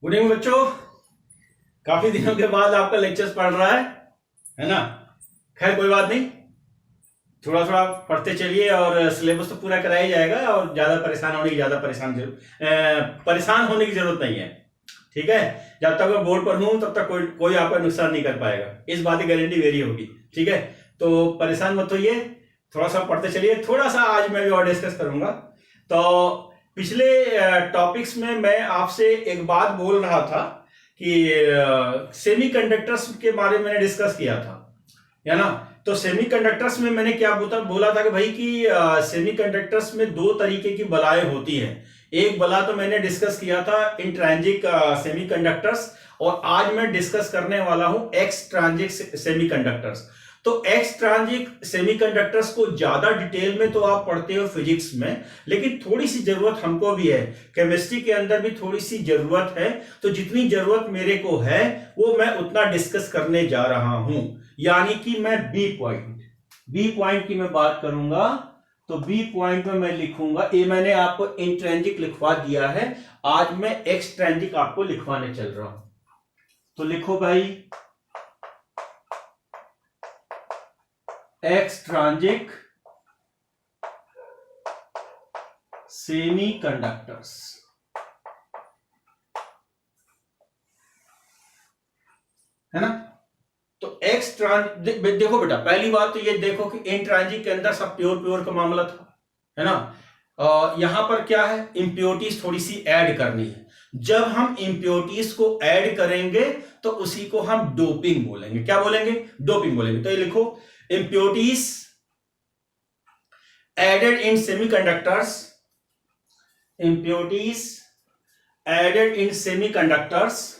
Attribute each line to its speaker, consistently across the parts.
Speaker 1: Good evening बच्चों। काफी दिनों के बाद आपका लेक्चर्स पढ़ रहा है ना। खैर कोई बात नहीं, थोड़ा थोड़ा पढ़ते चलिए और सिलेबस तो पूरा कराया ही जाएगा और ज्यादा परेशान होने की परेशान होने की जरूरत नहीं है। ठीक है, जब तक मैं बोर्ड पर हूं तब तक कोई आपका नुकसान नहीं कर पाएगा, इस बात की गारंटी मेरी होगी। ठीक है, तो परेशान मत होइए, थोड़ा सा पढ़ते चलिए। थोड़ा सा आज मैं भी और डिस्कस करूंगा। तो पिछले टॉपिक्स में मैं आपसे एक बात बोल रहा था कि सेमीकंडक्टर्स के बारे में मैंने डिस्कस किया था, है ना। तो सेमीकंडक्टर्स में मैंने क्या बोला था कि भाई कि सेमीकंडक्टर्स में दो तरीके की बलाएं होती हैं। एक बला तो मैंने डिस्कस किया था इंट्रांजिक सेमीकंडक्टर्स, और आज मैं डिस्कस करने वाला हूं एक्सट्रांजिक सेमीकंडक्टर्स। तो एक्सट्रांजिक सेमीकंडक्टर्स को ज्यादा डिटेल में तो आप पढ़ते हो फिजिक्स में, लेकिन थोड़ी सी जरूरत हमको भी है, केमिस्ट्री के अंदर भी थोड़ी सी जरूरत है। तो जितनी जरूरत मेरे को है वो मैं उतना डिस्कस करने जा रहा हूं। यानी कि मैं बी पॉइंट की मैं बात करूंगा। तो बी पॉइंट में मैं लिखूंगा, ये मैंने आपको इंट्रेंजिक लिखवा दिया है, आज मैं एक्सट्रेंजिक आपको लिखवाने चल रहा हूं। तो लिखो भाई एक्सट्रांजिक सेमीकंडक्टर्स, है ना। तो देखो बेटा, पहली बात तो ये देखो कि इंट्रांजिक के अंदर सब प्योर का मामला था, है ना। यहां पर क्या है, इंप्योरिटीज थोड़ी सी ऐड करनी है। जब हम इंप्योरिटीज को ऐड करेंगे तो उसी को हम डोपिंग बोलेंगे। क्या बोलेंगे? डोपिंग बोलेंगे। तो ये लिखो impurities added in semiconductors, impurities added in semiconductors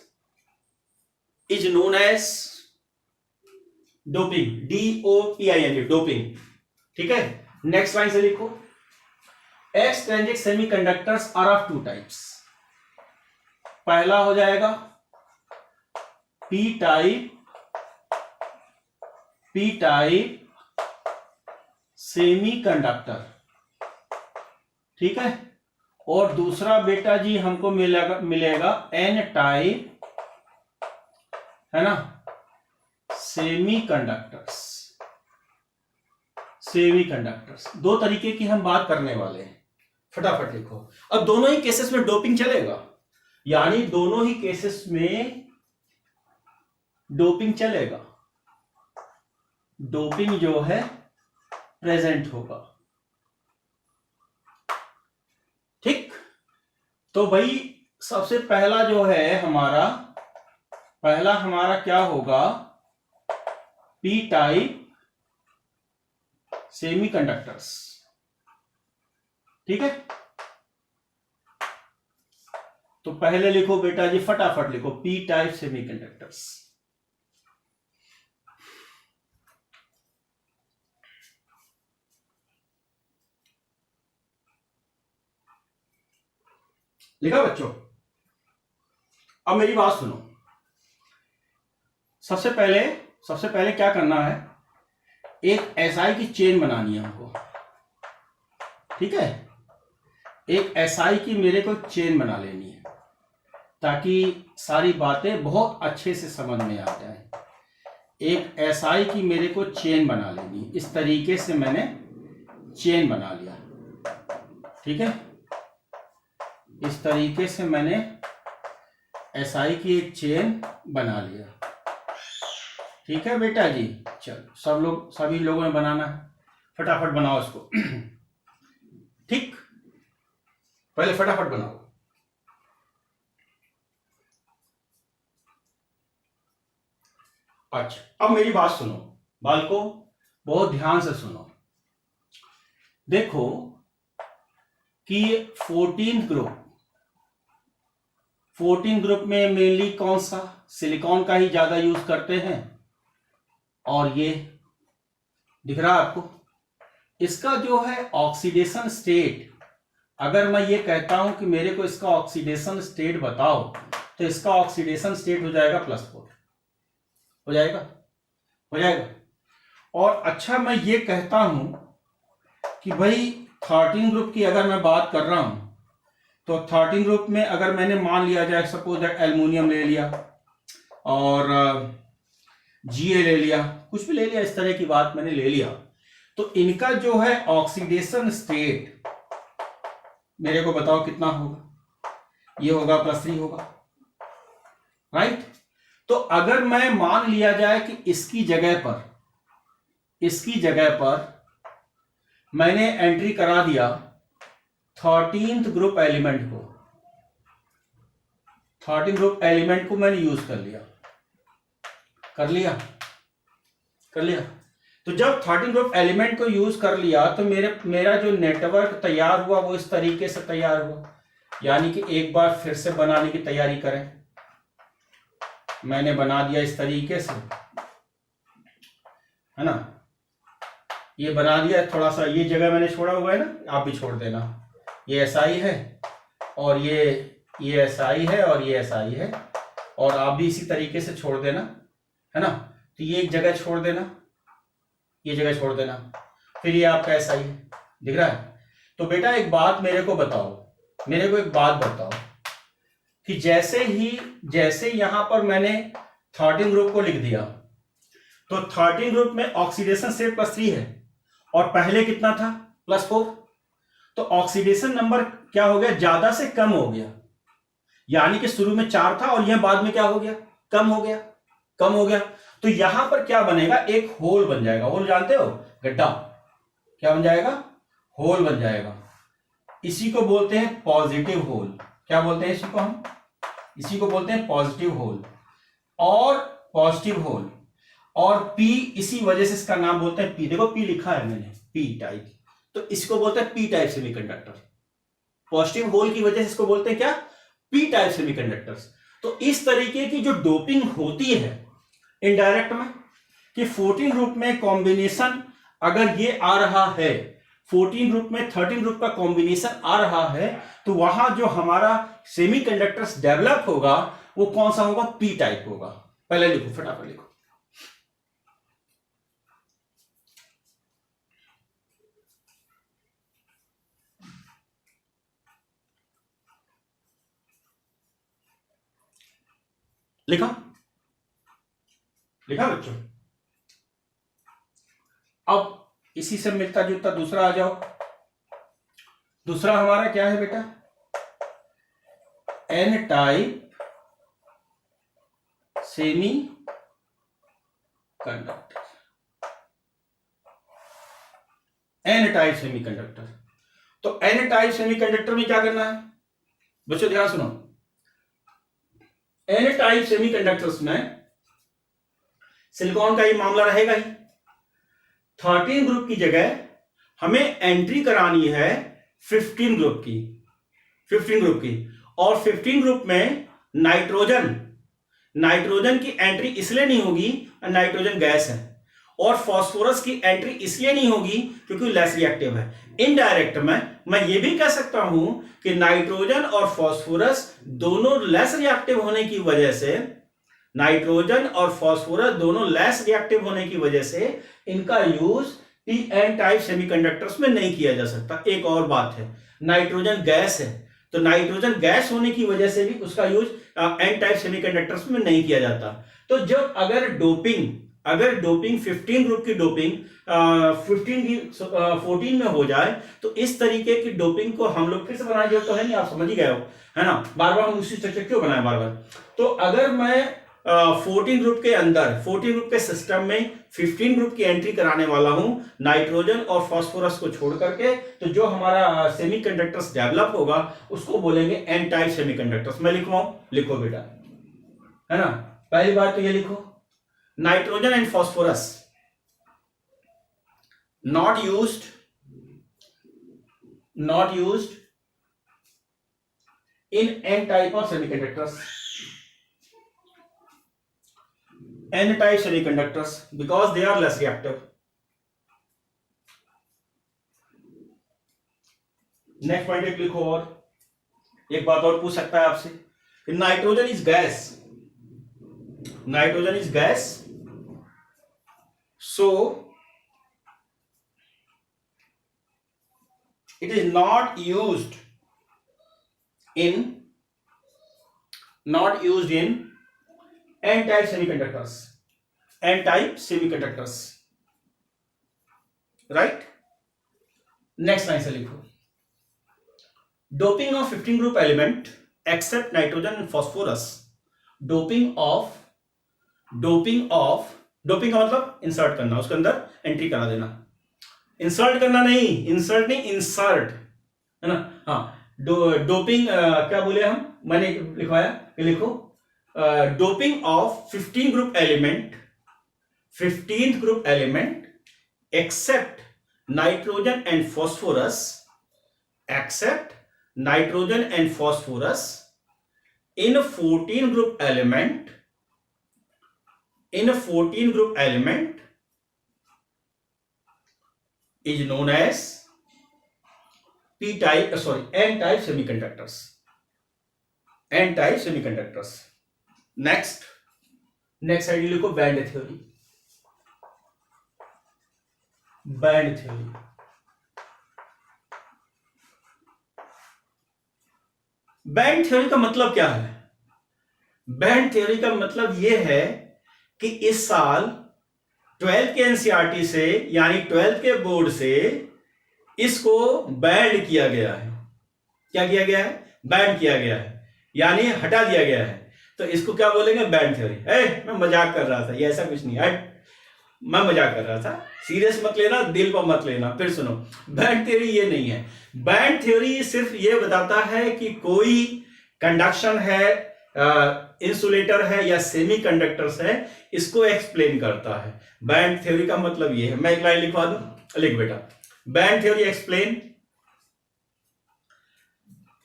Speaker 1: is known as doping, DOPING, doping. ठीक है, नेक्स्ट लाइन से लिखो extrinsic semiconductors are of two types. पहला हो जाएगा पी टाइप सेमीकंडक्टर, ठीक है। और दूसरा बेटा जी हमको मिलेगा एन टाइप, है ना, सेमीकंडक्टर्स। दो तरीके की हम बात करने वाले हैं, फटाफट लिखो। अब दोनों ही केसेस में डोपिंग चलेगा, यानी दोनों ही केसेस में डोपिंग चलेगा, डोपिंग जो है प्रेजेंट होगा। ठीक, तो भाई सबसे पहला जो है हमारा क्या होगा, पी टाइप सेमीकंडक्टर्स, ठीक है। तो पहले लिखो बेटा जी, फटाफट लिखो पी टाइप सेमीकंडक्टर्स। लिखा बच्चों? अब मेरी बात सुनो। सबसे पहले क्या करना है, एक एसआई की चेन बनानी है हमको, ठीक है। एक एसआई की मेरे को चेन बना लेनी है ताकि सारी बातें बहुत अच्छे से समझ में आ जाए। एक एसआई की मेरे को चेन बना लेनी, इस तरीके से मैंने चेन बना लिया, ठीक है। इस तरीके से मैंने एसआई की एक चेन बना लिया, ठीक है बेटा जी। चलो सभी लोगों ने बनाना है, फटाफट बनाओ इसको। ठीक, पहले फटाफट बनाओ। अच्छा, अब मेरी बात सुनो बालको, बहुत ध्यान से सुनो। देखो कि 14 ग्रुप में मेनली कौन सा, सिलिकॉन का ही ज्यादा यूज करते हैं। और ये दिख रहा है आपको, इसका जो है ऑक्सीडेशन स्टेट, अगर मैं ये कहता हूं कि मेरे को इसका ऑक्सीडेशन स्टेट बताओ, तो इसका ऑक्सीडेशन स्टेट हो जाएगा +4, हो जाएगा। और अच्छा, मैं ये कहता हूं कि भाई 13 ग्रुप की अगर मैं बात कर रहा हूं, तो 13 ग्रुप में अगर मैंने मान लिया जाए सपोज दैट एल्युमिनियम ले लिया और Ga ले लिया, कुछ भी ले लिया, इस तरह की बात मैंने ले लिया, तो इनका जो है ऑक्सीडेशन स्टेट मेरे को बताओ कितना होगा? ये होगा +3 होगा, राइट। तो अगर मैं मान लिया जाए कि इसकी जगह पर मैंने एंट्री करा दिया 13th ग्रुप एलिमेंट को, 13 ग्रुप एलिमेंट को मैंने यूज कर लिया। तो जब 13 ग्रुप एलिमेंट को यूज कर लिया तो मेरा जो नेटवर्क तैयार हुआ वो इस तरीके से तैयार हुआ, यानी कि एक बार फिर से बनाने की तैयारी करें। मैंने बना दिया इस तरीके से, है ना, ये बना दिया। थोड़ा सा ये जगह मैंने छोड़ा हुआ है ना, आप भी छोड़ देना। ये SI है और ये SI है और ये SI है, और आप भी इसी तरीके से छोड़ देना, है ना। तो ये एक जगह छोड़ देना, ये जगह छोड़ देना, फिर ये आपका SI है, दिख रहा है। तो बेटा एक बात मेरे को एक बात बताओ कि जैसे यहां पर मैंने 13 ग्रुप को लिख दिया, तो 13 ग्रुप में ऑक्सीडेशन स्टेट +3 है और पहले कितना था? +4। तो ऑक्सीडेशन नंबर क्या हो गया? ज्यादा से कम हो गया, यानी कि शुरू में 4 था और यह बाद में क्या हो गया? कम हो गया। तो यहां पर क्या बनेगा? एक होल बन जाएगा। होल जानते हो? गड्ढा। क्या बन जाएगा? होल बन जाएगा। इसी को बोलते हैं पॉजिटिव होल। क्या बोलते हैं इसी को? हम इसी को बोलते हैं पॉजिटिव होल और पॉजिटिव होल। और P, इसी वजह से इसका नाम बोलते हैं P। देखो P लिखा है मैंने, P टाइप, तो इसको बोलते हैं P type semiconductor. Positive hole की वजह से इसको बोलते हैं क्या? P type semiconductors. तो इस तरीके की जो डोपिंग होती है इनडायरेक्ट में, कि 14 ग्रुप में कॉम्बिनेशन अगर ये आ रहा है, 14 ग्रुप में 13 ग्रुप का कॉम्बिनेशन आ रहा है, तो वहां जो हमारा सेमीकंडक्टर्स डेवलप होगा वो कौन सा होगा? P टाइप होगा। पहले लिखो, फटाफट लिखो। लिखा बच्चों? अब इसी से मिलता जुलता दूसरा आ जाओ। दूसरा हमारा क्या है बेटा? N type semi conductor. N type semi conductor. तो N टाइप सेमी कंडक्टर में क्या करना है बच्चों? ध्यान सुनो। N टाइप सेमी कंडक्टर्स में सिलिकॉन का ही मामला रहेगा ही। 13 ग्रुप की जगह हमें एंट्री करानी है 15 ग्रुप की, और 15 ग्रुप में नाइट्रोजन की एंट्री इसलिए नहीं होगी, नाइट्रोजन गैस है, और फास्फोरस की एंट्री इसलिए नहीं होगी क्योंकि लेस रिएक्टिव है। इनडायरेक्ट में मैं ये भी कह सकता हूं कि नाइट्रोजन और फास्फोरस दोनों लेस रिएक्टिव होने की वजह से, इनका यूज N टाइप सेमीकंडक्टर्स में नहीं किया जा सकता। एक और बात है, नाइट्रोजन गैस है, तो नाइट्रोजन गैस होने की वजह से भी उसका यूज N टाइप सेमीकंडक्टर्स में नहीं किया जाता। तो जब अगर डोपिंग 15 ग्रुप की डोपिंग 14 में हो जाए, तो इस तरीके की डोपिंग को हम लोग फिर से बनाए जो तो है नहीं, आप समझ ही गए हो, है ना। बार बार हम उसी स्ट्रक्चर क्यों बनाए बार बार? तो अगर मैं 14 ग्रुप के अंदर, 14 ग्रुप के सिस्टम में 15 ग्रुप की एंट्री कराने वाला हूं नाइट्रोजन और फास्फोरस को छोड़ करके, तो जो हमारा सेमीकंडक्टर्स डेवलप होगा उसको बोलेंगे N टाइप सेमीकंडक्टर्स। मैं लिखवाऊं? लिखो बेटा, है ना। पहली बात तो ये लिखो, nitrogen and phosphorus not used in N type of semiconductors, N type semiconductors, because they are less reactive. Next point एक लिखो। और एक बात और पूछ सकता है आपसे, nitrogen is gas, so it is not used in not used in n-type semiconductors, n-type semiconductors, right? Next line से लिखो, doping of 15 group element except nitrogen and phosphorus, doping का मतलब इंसर्ट करना, उसके अंदर एंट्री करा देना, इंसर्ट करना नहीं, इंसर्ट नहीं, इंसर्ट है ना। हाँ, डोपिंग क्या बोले हम, मैंने लिखवाया, लिखो doping of 15 group element, 15th group element except nitrogen and phosphorus, except nitrogen and phosphorus in 14 group element, in a 14 group element is known as n-type semiconductors, n-type semiconductors. next idea लिखो, band theory, band theory. Band theory का मतलब क्या है? Band theory का मतलब यह है कि इस साल 12th के एनसीईआरटी से, यानी 12th के बोर्ड से इसको बैंड किया गया है। क्या किया गया है? बैंड किया गया है, यानी हटा दिया गया है। तो इसको क्या बोलेंगे? Band theory. मैं मजाक कर रहा था, ये ऐसा कुछ नहीं है, मैं मजाक कर रहा था, सीरियस मत लेना, दिल पर मत लेना। फिर सुनो, बैंड थ्योरी ये नहीं है। बैंड थ्योरी सिर्फ ये बताता है कि कोई कंडक्शन है, इंसुलेटर है या सेमी कंडक्टर्स है, इसको एक्सप्लेन करता है। बैंड थ्योरी का मतलब ये है। मैं एक लाइन लिखवा दूं, लिख बेटा, band theory explain,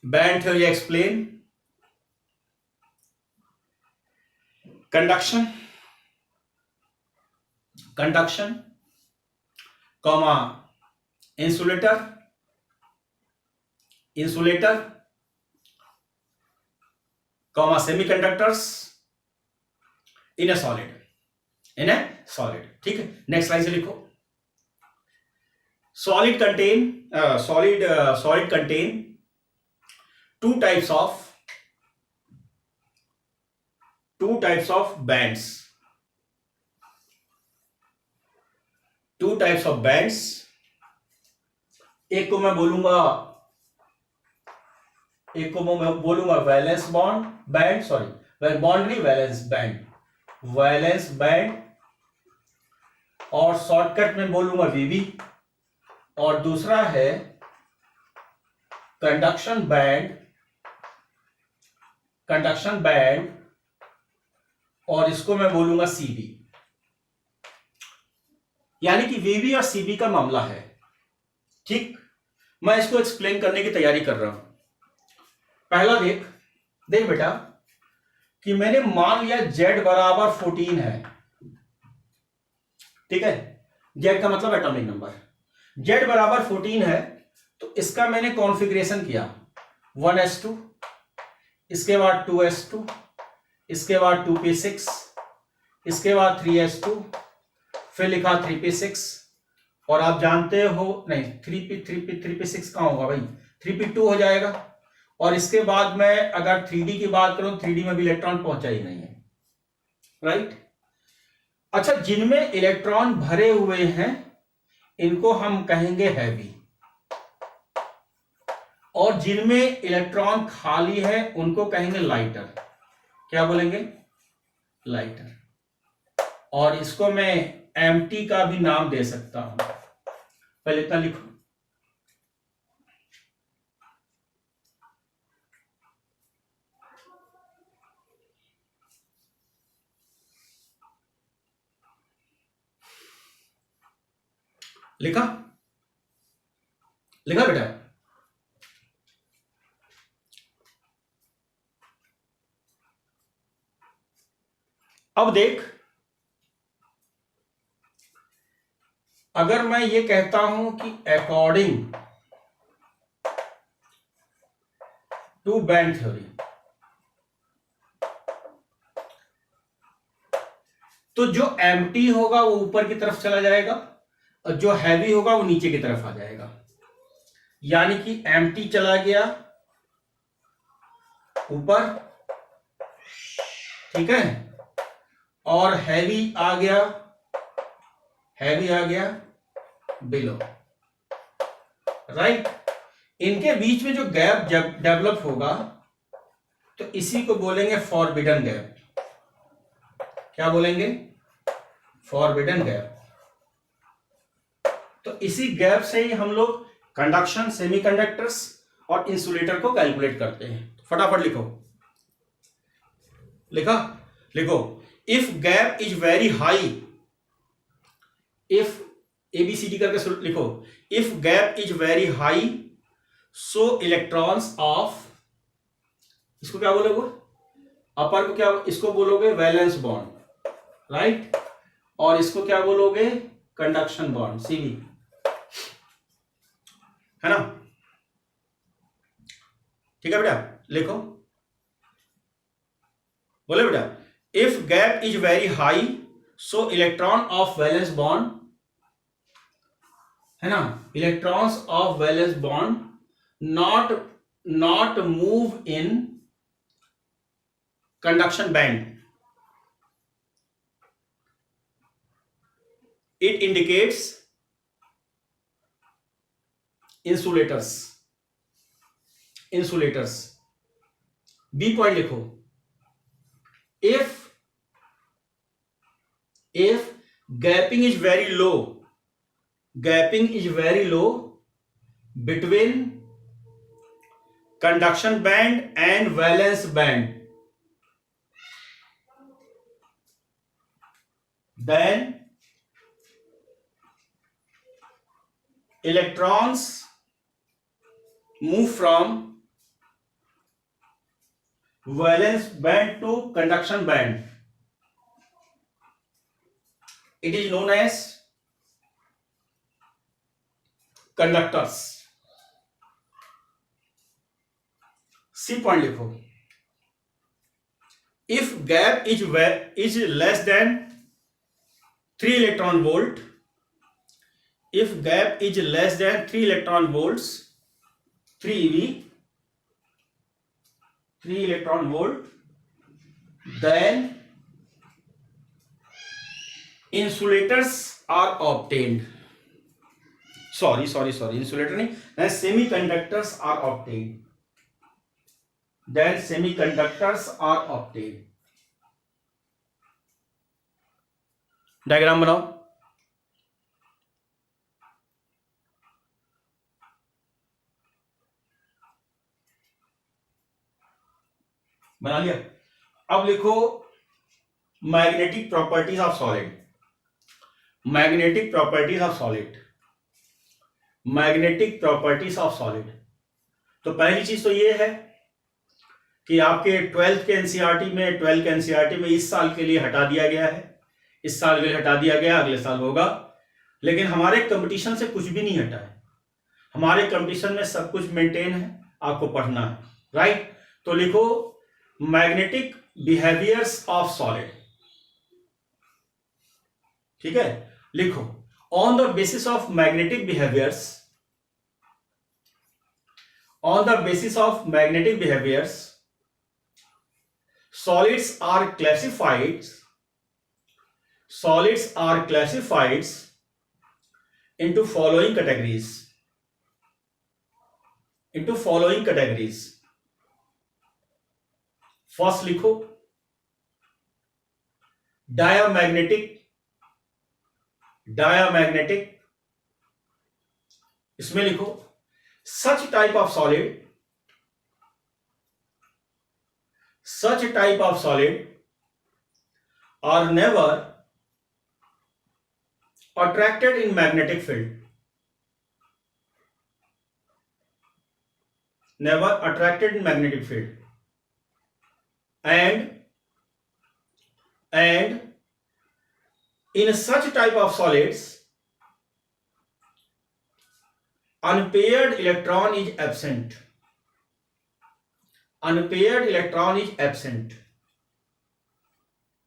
Speaker 1: band theory explain conduction comma insulator comma semiconductors इन ए सॉलिड, ठीक है। नेक्स्ट लाइन से लिखो, solid contain two types of bands, एक को मैं बोलूंगा वैलेंस बैंड, वैलेंस बैंड, और शॉर्टकट में बोलूंगा वीबी, और दूसरा है कंडक्शन बैंड, और इसको मैं बोलूंगा सीबी। यानी कि वीबी और सीबी का मामला है, ठीक। मैं इसको एक्सप्लेन करने की तैयारी कर रहा हूं। पहला देख बेटा कि मैंने मान लिया Z बराबर 14 है, ठीक है। Z का मतलब एटॉमिक नंबर, Z बराबर 14 है, तो इसका मैंने कॉन्फ़िगरेशन किया 1s2, इसके बाद 2s2, इसके बाद 2p6, इसके बाद 3s2, फिर लिखा 3p6, और आप जानते हो नहीं 3p6 कहां होगा भाई, 3p2 हो जाएगा। और इसके बाद मैं अगर 3d की बात करूं, 3d में भी इलेक्ट्रॉन पहुंचा ही नहीं है, राइट। अच्छा, जिनमें इलेक्ट्रॉन भरे हुए हैं इनको हम कहेंगे हैवी, और जिनमें इलेक्ट्रॉन खाली है उनको कहेंगे लाइटर। क्या बोलेंगे? लाइटर। और इसको मैं एम्प्टी का भी नाम दे सकता हूं। पहले इतना लिखो, लिखा बेटा। अब देख, अगर मैं ये कहता हूं कि अकॉर्डिंग टू बैंड थ्योरी, तो जो एम्प्टी होगा वो ऊपर की तरफ चला जाएगा, और जो हैवी होगा वो नीचे की तरफ आ जाएगा। यानी कि एम्प्टी चला गया, ऊपर, ठीक है, और हैवी आ गया बिलो, राइट। इनके बीच में जो गैप जब डेवलप होगा तो इसी को बोलेंगे फॉरबिडन गैप। क्या बोलेंगे? Forbidden gap. तो इसी गैप से ही हम लोग कंडक्शन, सेमीकंडक्टर्स और इंसुलेटर को कैलकुलेट करते हैं। फटाफट लिखो, लिखो। If gap is very high, if ABCD करके लिखो, if gap is very high so electrons of, इसको क्या बोलोगे? अपर को क्या इसको बोलोगे? Valence bond, right. और इसको क्या बोलोगे? कंडक्शन बॉन्ड, CV, है ना? ठीक है बेटा, लिखो, बोले बेटा, if gap is very high so electron of valence bond, है ना, electrons of valence bond not move in conduction band. It indicates insulators. B point लिखो. If gapping is very low between conduction band and valence band, then electrons move from valence band to conduction band. It is known as conductors. C point लिखो. If gap is less than 3 electron volt, if gap is less than 3 electron volts, 3 eV, 3 electron volt, then insulators are obtained. Sorry, insulator नहीं, then semiconductors are obtained. Diagram बनाओ. बना लिया. अब लिखो magnetic properties of solid. Magnetic properties of solid. तो पहली चीज तो ये है कि आपके 12th के एनसीईआरटी में इस साल के लिए हटा दिया गया है. इस साल के लिए हटा दिया गया, अगले साल होगा. लेकिन हमारे कंपटीशन से कुछ भी नहीं हटा है. हमारे कंपटीशन में सब कुछ मेंटेन है, आपको पढ़ना है, राइट. तो लिखो मैग्नेटिक बिहेवियर्स ऑफ सॉलिड. ठीक है, लिखो on the basis of magnetic behaviours solids are classified into following categories. First लिखो डायामैग्नेटिक. इसमें लिखो such type of solid are never attracted in magnetic field. And in such type of solids unpaired electron is absent.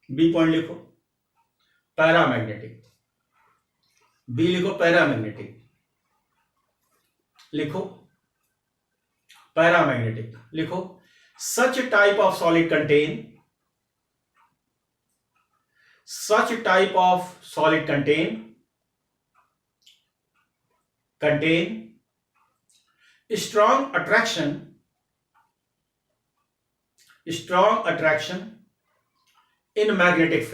Speaker 1: B point लिखो paramagnetic. B लिखो paramagnetic. लिखो such a type of solid contain strong attraction in magnetic field.